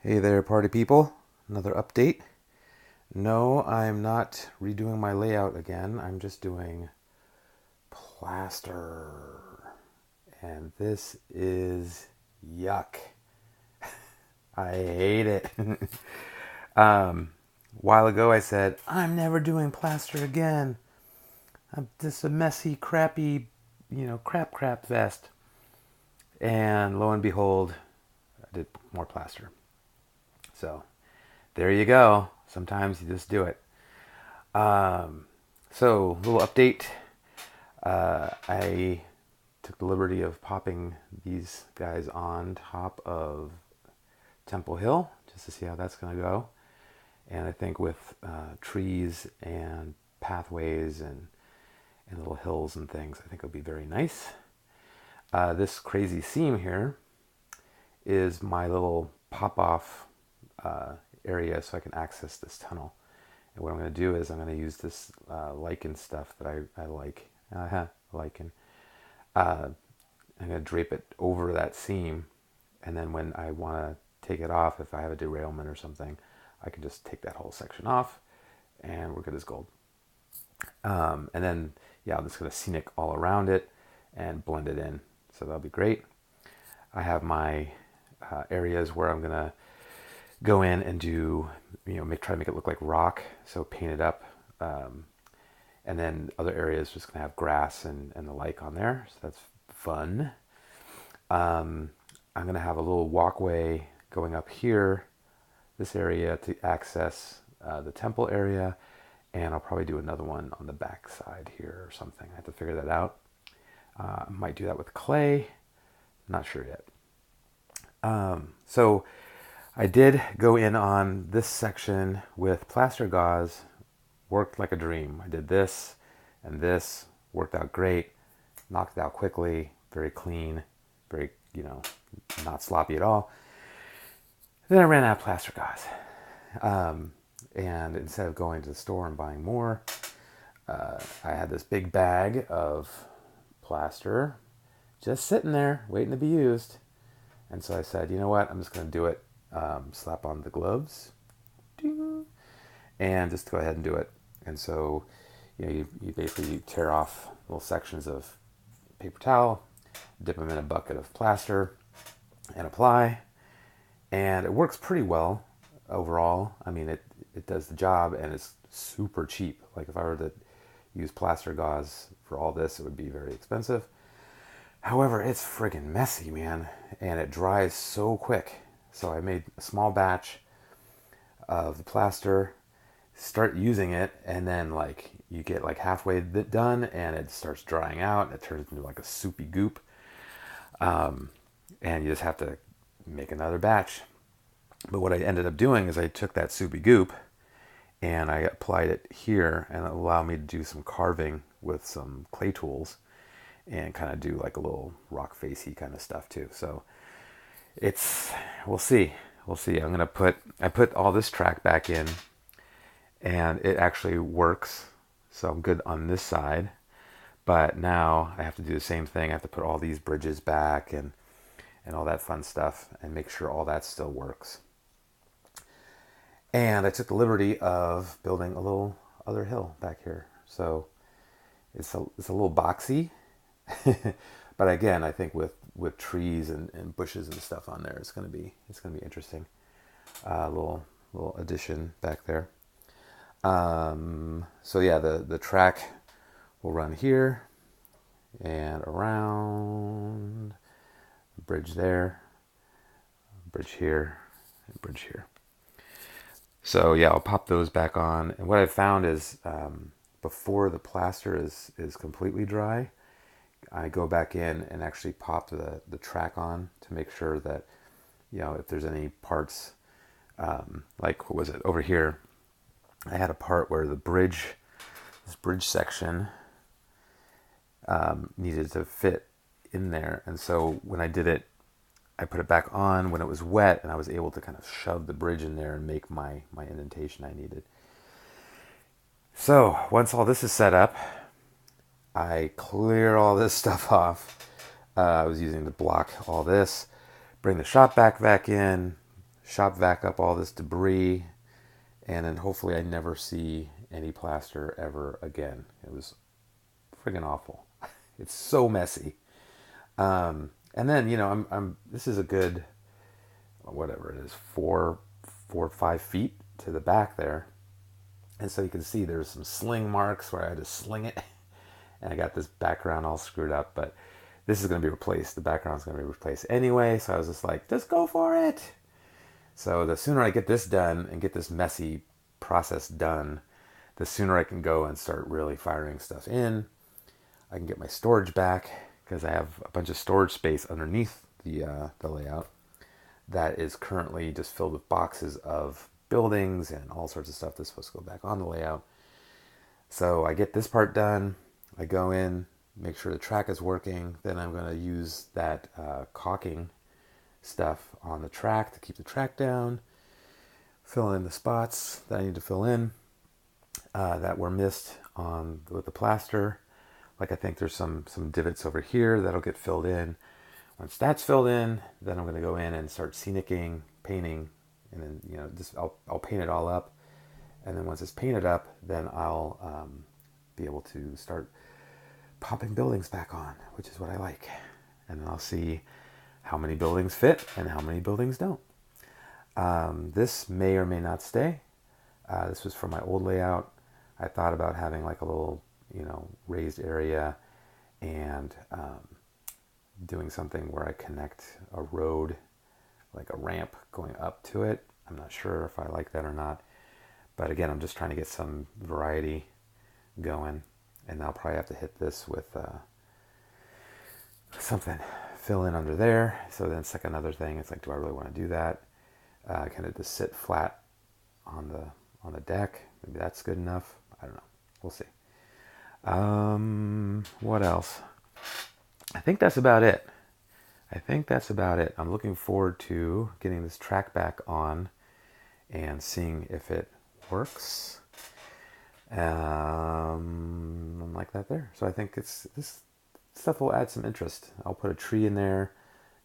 Hey there, party people. Another update. No, I'm not redoing my layout again. I'm just doing plaster. And this is yuck. I hate it. A while ago, I said, I'm never doing plaster again. I'm just a messy, crappy, crap vest. And lo and behold, I did more plaster. So there you go. Sometimes you just do it. So, little update. I took the liberty of popping these guys on top of Temple Hill just to see how that's going to go. And I think with trees and pathways and little hills and things, I think it'll be very nice. This crazy seam here is my little pop-off area so I can access this tunnel. And what I'm going to do is I'm going to use this lichen stuff that I like. Lichen. I'm going to drape it over that seam, and then when I want to take it off, if I have a derailment or something, I can just take that whole section off, and we're good as gold. And then, yeah, I'm just going to scenic all around it and blend it in. So that'll be great. I have my areas where I'm going to go in and do, try to make it look like rock. So paint it up. And then other areas just gonna have grass and the like on there. So that's fun. I'm gonna have a little walkway going up here, this area to access the temple area. And I'll probably do another one on the back side here or something. I have to figure that out. I might do that with clay. Not sure yet. So I did go in on this section with plaster gauze. Worked like a dream. I did this and this, worked out great, knocked it out quickly, very clean, very, not sloppy at all. Then I ran out of plaster gauze. And instead of going to the store and buying more, I had this big bag of plaster just sitting there waiting to be used. And so I said, you know what, I'm just going to do it. Slap on the gloves, ding, and just go ahead and do it. And so, you basically tear off little sections of paper towel, dip them in a bucket of plaster, and apply. And it works pretty well overall. I mean, it does the job, and it's super cheap. Like if I were to use plaster gauze for all this, it would be very expensive. However, it's friggin' messy, man, and it dries so quick. So I made a small batch of the plaster, start using it, and then like you get like halfway done and it starts drying out and it turns into like a soupy goop, and you just have to make another batch. But what I ended up doing is I took that soupy goop and I applied it here, and it allowed me to do some carving with some clay tools and kind of do like a little rock facey kind of stuff too. So we'll see. I put all this track back in, and it actually works. So I'm good on this side. But now I have to do the same thing. I have to put all these bridges back and all that fun stuff and make sure all that still works. And I took the liberty of building a little other hill back here. So it's a little boxy. But again, I think with trees and bushes and stuff on there, it's gonna be interesting. Little addition back there. So yeah, the track will run here and around, bridge there, bridge here, and bridge here. So yeah, I'll pop those back on. And what I've found is before the plaster is completely dry, I go back in and actually pop the track on to make sure that, if there's any parts, like what was it over here, I had a part where this bridge section needed to fit in there. And so when I did it, I put it back on when it was wet, and I was able to kind of shove the bridge in there and make my indentation I needed. So once all this is set up, I clear all this stuff off. I was using to block all this, bring the shop back in, shop vac up all this debris, and then hopefully I never see any plaster ever again. It was friggin' awful. It's so messy. And then, this is a good, whatever it is, 5 feet to the back there. And so you can see there's some sling marks where I had to sling it. And I got this background all screwed up, but this is going to be replaced. The background's going to be replaced anyway. So I was just like, just go for it. So the sooner I get this done and get this messy process done, the sooner I can go and start really firing stuff in. I can get my storage back because I have a bunch of storage space underneath the layout that is currently just filled with boxes of buildings and all sorts of stuff that's supposed to go back on the layout. So I get this part done. I go in, make sure the track is working. Then I'm going to use that caulking stuff on the track to keep the track down, fill in the spots that I need to fill in that were missed with the plaster. Like I think there's some divots over here that'll get filled in. Once that's filled in, then I'm going to go in and start scenicking, painting, and then I'll paint it all up. And then once it's painted up, then I'll be able to start popping buildings back on, which is what I like. And then I'll see how many buildings fit and how many buildings don't. This may or may not stay. This was from my old layout. I thought about having like a little, raised area and doing something where I connect a road, like a ramp going up to it. I'm not sure if I like that or not. But again, I'm just trying to get some variety going. And I'll probably have to hit this with something, fill in under there. So then it's like another thing. It's like, do I really want to do that? Can it just sit flat on the deck? Maybe that's good enough. I don't know. We'll see. What else? I think that's about it. I'm looking forward to getting this track back on and seeing if it works. Like that there. So I think this stuff will add some interest. I'll put a tree in there,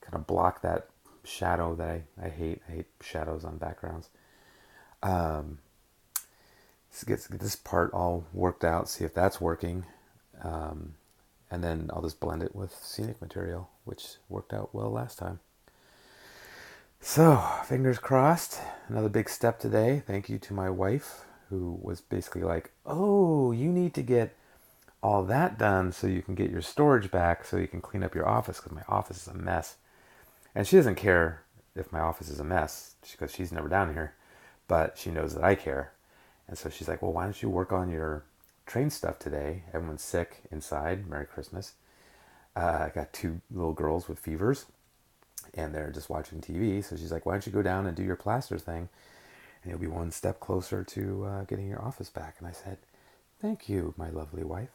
kind of block that shadow that I hate. I hate shadows on backgrounds. Get this part all worked out, see if that's working. And then I'll just blend it with scenic material, which worked out well last time. So, fingers crossed. Another big step today. Thank you to my wife, who was basically like, oh, you need to get all that done so you can get your storage back so you can clean up your office because my office is a mess. And she doesn't care if my office is a mess because she's never down here, but she knows that I care. And so she's like, well, why don't you work on your train stuff today? Everyone's sick inside. Merry Christmas. I got 2 little girls with fevers and they're just watching TV. So she's like, why don't you go down and do your plaster thing? And you'll be one step closer to getting your office back. And I said, thank you, my lovely wife.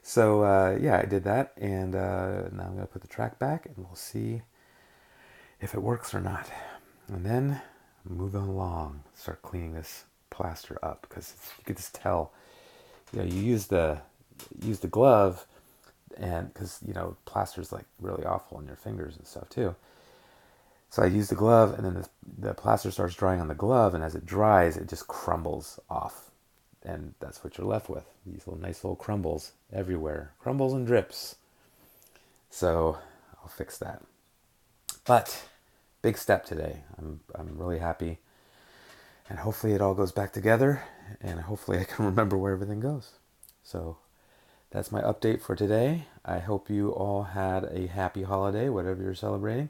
So, I did that. And now I'm going to put the track back and we'll see if it works or not. And then move on along, start cleaning this plaster up. Because you can just tell, you use the glove. And because, plaster's like really awful on your fingers and stuff too. So I use the glove and then the plaster starts drying on the glove. And as it dries, it just crumbles off. And that's what you're left with. These nice little crumbles everywhere. Crumbles and drips. So I'll fix that. But big step today. I'm really happy. And hopefully it all goes back together. And hopefully I can remember where everything goes. So that's my update for today. I hope you all had a happy holiday, whatever you're celebrating.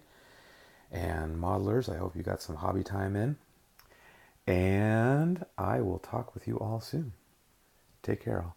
And modelers, I hope you got some hobby time in. And I will talk with you all soon. Take care, all.